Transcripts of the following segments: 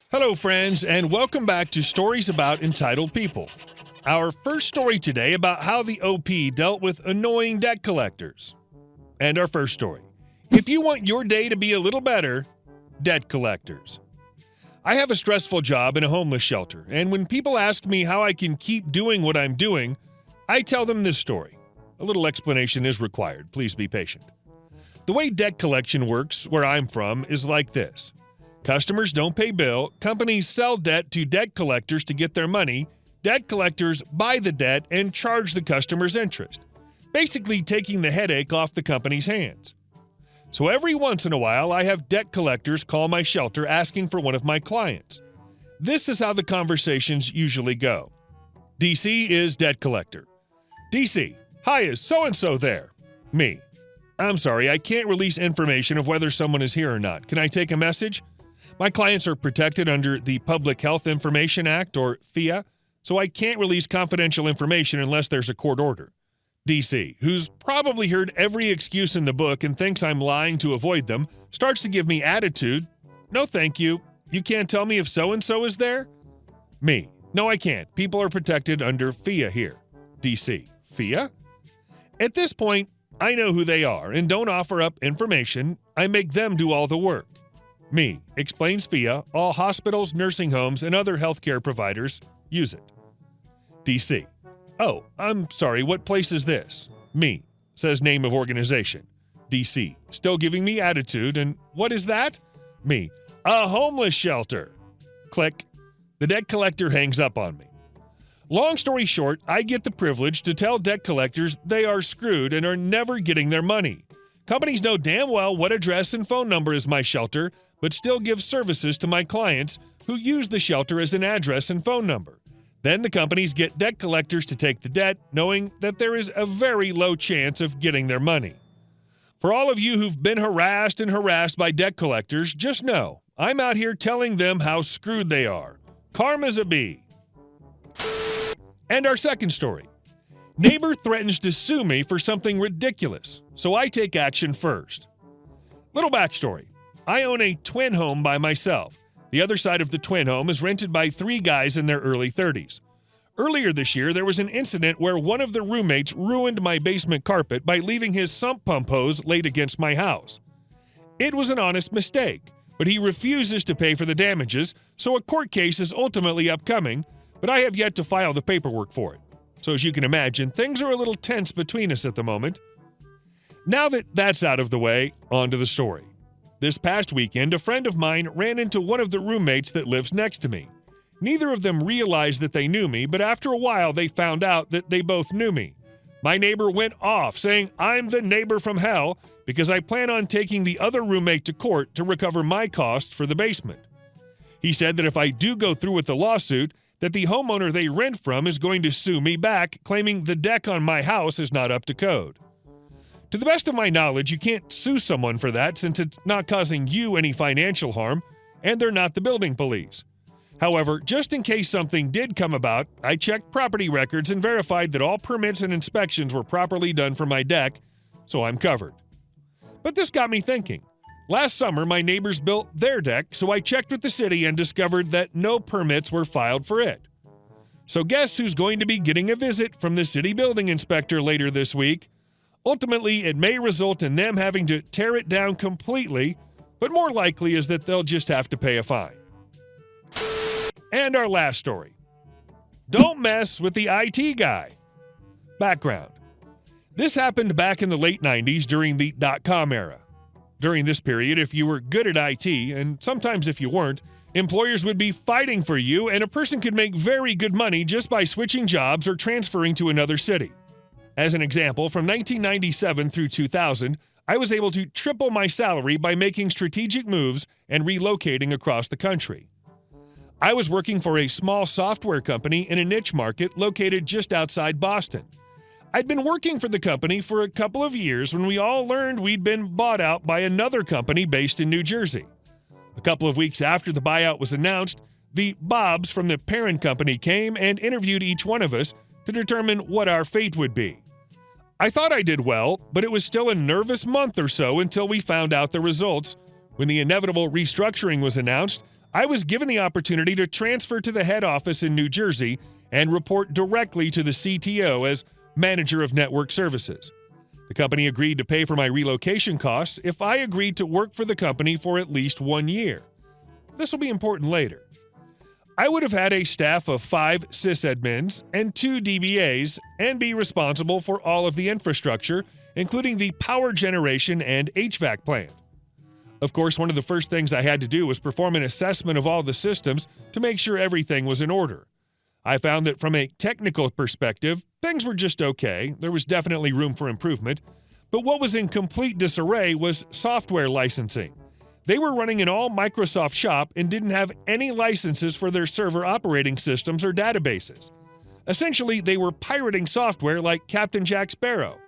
Hello, friends, and welcome back to Stories About Entitled People. Our first story today about how the OP dealt with annoying debt collectors. And our first story. If you want your day to be a little better, debt collectors. I have a stressful job in a homeless shelter, and when people ask me how I can keep doing what I'm doing, I tell them this story. A little explanation is required. Please be patient. The way debt collection works where I'm from is like this. Customers don't pay bill, companies sell debt to debt collectors to get their money, debt collectors buy the debt and charge the customers interest, basically taking the headache off the company's hands. So every once in a while, I have debt collectors call my shelter asking for one of my clients. This is how the conversations usually go. DC is debt collector. DC, hi, is so-and-so there? Me. I'm sorry, I can't release information of whether someone is here or not. Can I take a message? My clients are protected under the Public Health Information Act, or FHIA, so I can't release confidential information unless there's a court order. DC, who's probably heard every excuse in the book and thinks I'm lying to avoid them, starts to give me attitude. No, thank you. You can't tell me if so-and-so is there? Me, no, I can't. People are protected under FHIA here. DC, FHIA? At this point, I know who they are and don't offer up information. I make them do all the work. Me, explains FHIA, all hospitals, nursing homes, and other healthcare providers use it. DC, oh, I'm sorry, what place is this? Me, says name of organization. DC, still giving me attitude, and what is that? Me, a homeless shelter. Click. The debt collector hangs up on me. Long story short, I get the privilege to tell debt collectors they are screwed and are never getting their money. Companies know damn well what address and phone number is my shelter, but still give services to my clients who use the shelter as an address and phone number. Then the companies get debt collectors to take the debt, knowing that there is a very low chance of getting their money. For all of you who've been harassed by debt collectors, just know, I'm out here telling them how screwed they are. Karma's a bee. And our second story. Neighbor threatens to sue me for something ridiculous, so I take action first. Little backstory. I own a twin home by myself. The other side of the twin home is rented by 3 guys in their early 30s. Earlier this year, there was an incident where one of the roommates ruined my basement carpet by leaving his sump pump hose laid against my house. It was an honest mistake, but he refuses to pay for the damages, so a court case is ultimately upcoming, but I have yet to file the paperwork for it. So as you can imagine, things are a little tense between us at the moment. Now that that's out of the way, on to the story. This past weekend, a friend of mine ran into one of the roommates that lives next to me. Neither of them realized that they knew me, but after a while they found out that they both knew me. My neighbor went off, saying I'm the neighbor from hell because I plan on taking the other roommate to court to recover my costs for the basement. He said that if I do go through with the lawsuit, that the homeowner they rent from is going to sue me back, claiming the deck on my house is not up to code. To the best of my knowledge, you can't sue someone for that since it's not causing you any financial harm, and they're not the building police. However, just in case something did come about, I checked property records and verified that all permits and inspections were properly done for my deck, so I'm covered. But this got me thinking. Last summer, my neighbors built their deck, so I checked with the city and discovered that no permits were filed for it. So guess who's going to be getting a visit from the city building inspector later this week? Ultimately, it may result in them having to tear it down completely, but more likely is that they'll just have to pay a fine. And our last story. Don't mess with the IT guy. Background. This happened back in the late 90s during the .com era. During this period, if you were good at IT, and sometimes if you weren't, employers would be fighting for you, and a person could make very good money just by switching jobs or transferring to another city. As an example, from 1997 through 2000, I was able to triple my salary by making strategic moves and relocating across the country. I was working for a small software company in a niche market located just outside Boston. I'd been working for the company for a couple of years when we all learned we'd been bought out by another company based in New Jersey. A couple of weeks after the buyout was announced, the Bobs from the parent company came and interviewed each one of us to determine what our fate would be. I thought I did well, but it was still a nervous month or so until we found out the results. When the inevitable restructuring was announced, I was given the opportunity to transfer to the head office in New Jersey and report directly to the CTO as manager of network services. The company agreed to pay for my relocation costs if I agreed to work for the company for at least 1 year. This will be important later. I would have had a staff of 5 sysadmins and 2 DBAs and be responsible for all of the infrastructure, including the power generation and HVAC plant. Of course, one of the first things I had to do was perform an assessment of all the systems to make sure everything was in order. I found that from a technical perspective, things were just okay. There was definitely room for improvement. But what was in complete disarray was software licensing. They were running an all-Microsoft shop and didn't have any licenses for their server operating systems or databases. Essentially, they were pirating software like Captain Jack Sparrow.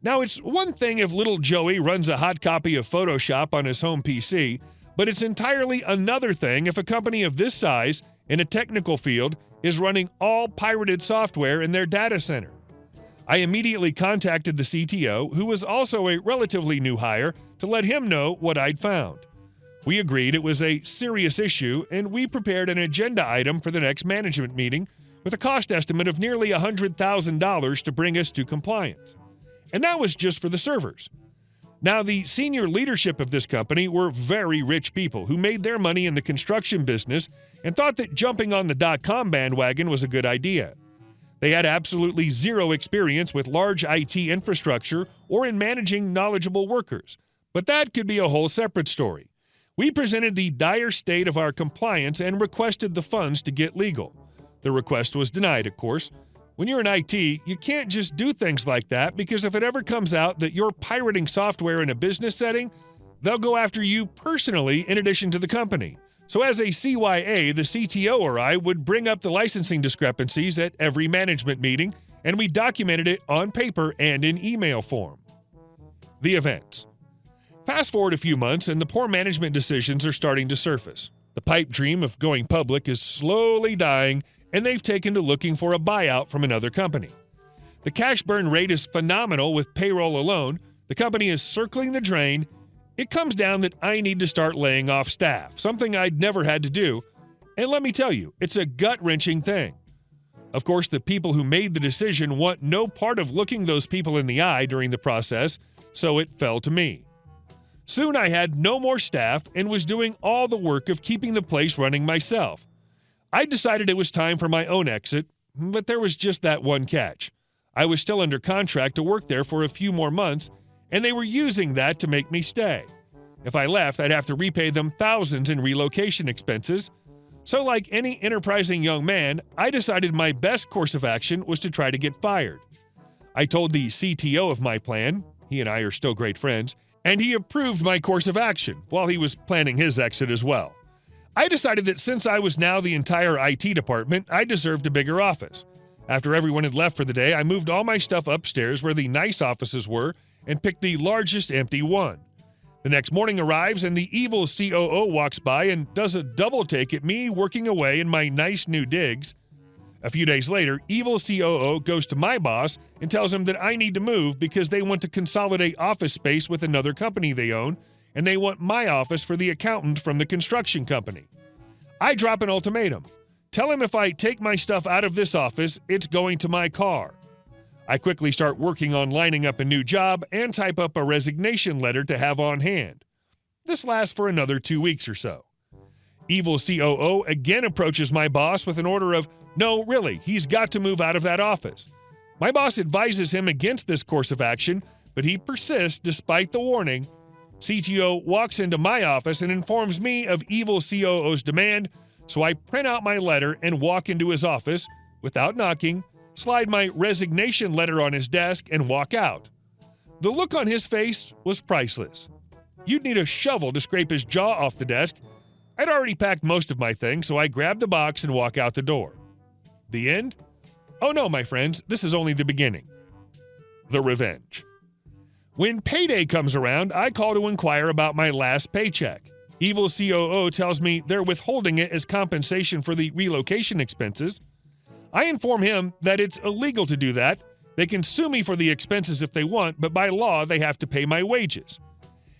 Now, it's one thing if little Joey runs a hot copy of Photoshop on his home PC, but it's entirely another thing if a company of this size, in a technical field, is running all pirated software in their data center. I immediately contacted the CTO, who was also a relatively new hire, to let him know what I'd found. We agreed it was a serious issue, and we prepared an agenda item for the next management meeting with a cost estimate of nearly $100,000 to bring us to compliance. And that was just for the servers. Now, the senior leadership of this company were very rich people who made their money in the construction business and thought that jumping on the .com bandwagon was a good idea. They had absolutely zero experience with large IT infrastructure or in managing knowledgeable workers. But that could be a whole separate story. We presented the dire state of our compliance and requested the funds to get legal. The request was denied, of course. When you're in IT, you can't just do things like that because if it ever comes out that you're pirating software in a business setting, they'll go after you personally in addition to the company. So as a CYA, the CTO or I would bring up the licensing discrepancies at every management meeting, and we documented it on paper and in email form. The events. Fast forward a few months and the poor management decisions are starting to surface. The pipe dream of going public is slowly dying, and they've taken to looking for a buyout from another company. The cash burn rate is phenomenal with payroll alone. The company is circling the drain. It comes down that I need to start laying off staff, something I'd never had to do. And let me tell you, it's a gut-wrenching thing. Of course, the people who made the decision want no part of looking those people in the eye during the process, so it fell to me. Soon I had no more staff and was doing all the work of keeping the place running myself. I decided it was time for my own exit, but there was just that one catch. I was still under contract to work there for a few more months, and they were using that to make me stay. If I left, I'd have to repay them thousands in relocation expenses. So like any enterprising young man, I decided my best course of action was to try to get fired. I told the CTO of my plan, he and I are still great friends, and he approved my course of action while he was planning his exit as well. I decided that since I was now the entire IT department, I deserved a bigger office. After everyone had left for the day, I moved all my stuff upstairs where the nice offices were and picked the largest empty one. The next morning arrives and the evil COO walks by and does a double take at me working away in my nice new digs. A few days later, evil COO goes to my boss and tells him that I need to move because they want to consolidate office space with another company they own, and they want my office for the accountant from the construction company. I drop an ultimatum. Tell him if I take my stuff out of this office, it's going to my car. I quickly start working on lining up a new job and type up a resignation letter to have on hand. This lasts for another 2 weeks or so. Evil COO again approaches my boss with an order of, no, really, he's got to move out of that office. My boss advises him against this course of action, but he persists despite the warning. CTO walks into my office and informs me of evil COO's demand, so I print out my letter and walk into his office without knocking, slide my resignation letter on his desk, and walk out. The look on his face was priceless. You'd need a shovel to scrape his jaw off the desk. I'd already packed most of my things, so I grab the box and walk out the door. The end? Oh no, my friends, this is only the beginning. The revenge. When payday comes around, I call to inquire about my last paycheck. Evil COO tells me they're withholding it as compensation for the relocation expenses. I inform him that it's illegal to do that. They can sue me for the expenses if they want, but by law they have to pay my wages.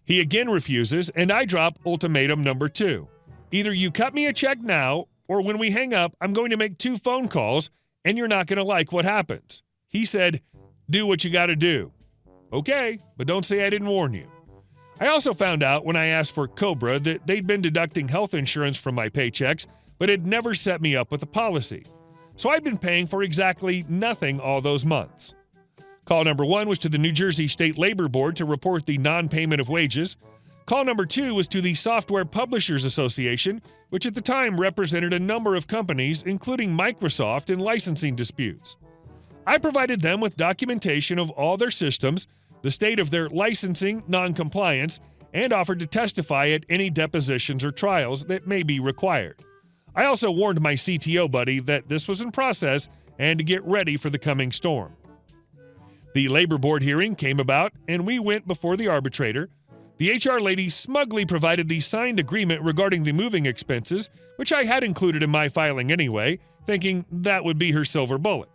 He again refuses, and I drop ultimatum number 2. Either you cut me a check now, or when we hang up, I'm going to make 2 phone calls, and you're not going to like what happens. He said, do what you got to do. Okay, but don't say I didn't warn you. I also found out when I asked for Cobra that they'd been deducting health insurance from my paychecks, but had never set me up with a policy. So I'd been paying for exactly nothing all those months. Call number 1 was to the New Jersey State Labor Board to report the non-payment of wages. Call number 2 was to the Software Publishers Association, which at the time represented a number of companies, including Microsoft, in licensing disputes. I provided them with documentation of all their systems, the state of their licensing non-compliance, and offered to testify at any depositions or trials that may be required. I also warned my CTO buddy that this was in process and to get ready for the coming storm. The labor board hearing came about, and we went before the arbitrator. The HR lady smugly provided the signed agreement regarding the moving expenses, which I had included in my filing anyway, thinking that would be her silver bullet.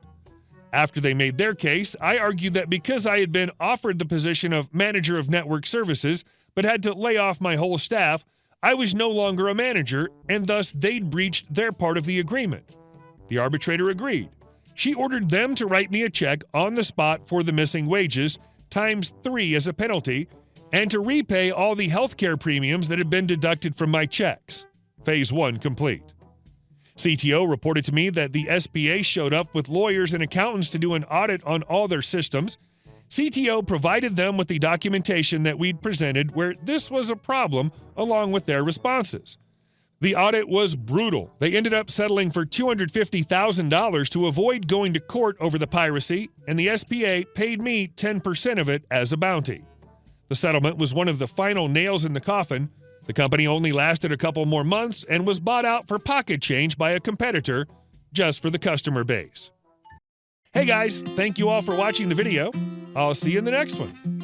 After they made their case, I argued that because I had been offered the position of manager of network services, but had to lay off my whole staff, I was no longer a manager, and thus they'd breached their part of the agreement. The arbitrator agreed. She ordered them to write me a check on the spot for the missing wages, times 3 as a penalty, and to repay all the healthcare premiums that had been deducted from my checks. Phase 1 complete. CTO reported to me that the SBA showed up with lawyers and accountants to do an audit on all their systems. CTO provided them with the documentation that we'd presented where this was a problem, along with their responses. The audit was brutal. They ended up settling for $250,000 to avoid going to court over the piracy, and the SBA paid me 10% of it as a bounty. The settlement was one of the final nails in the coffin. The company only lasted a couple more months and was bought out for pocket change by a competitor just for the customer base. Hey guys, thank you all for watching the video. I'll see you in the next one.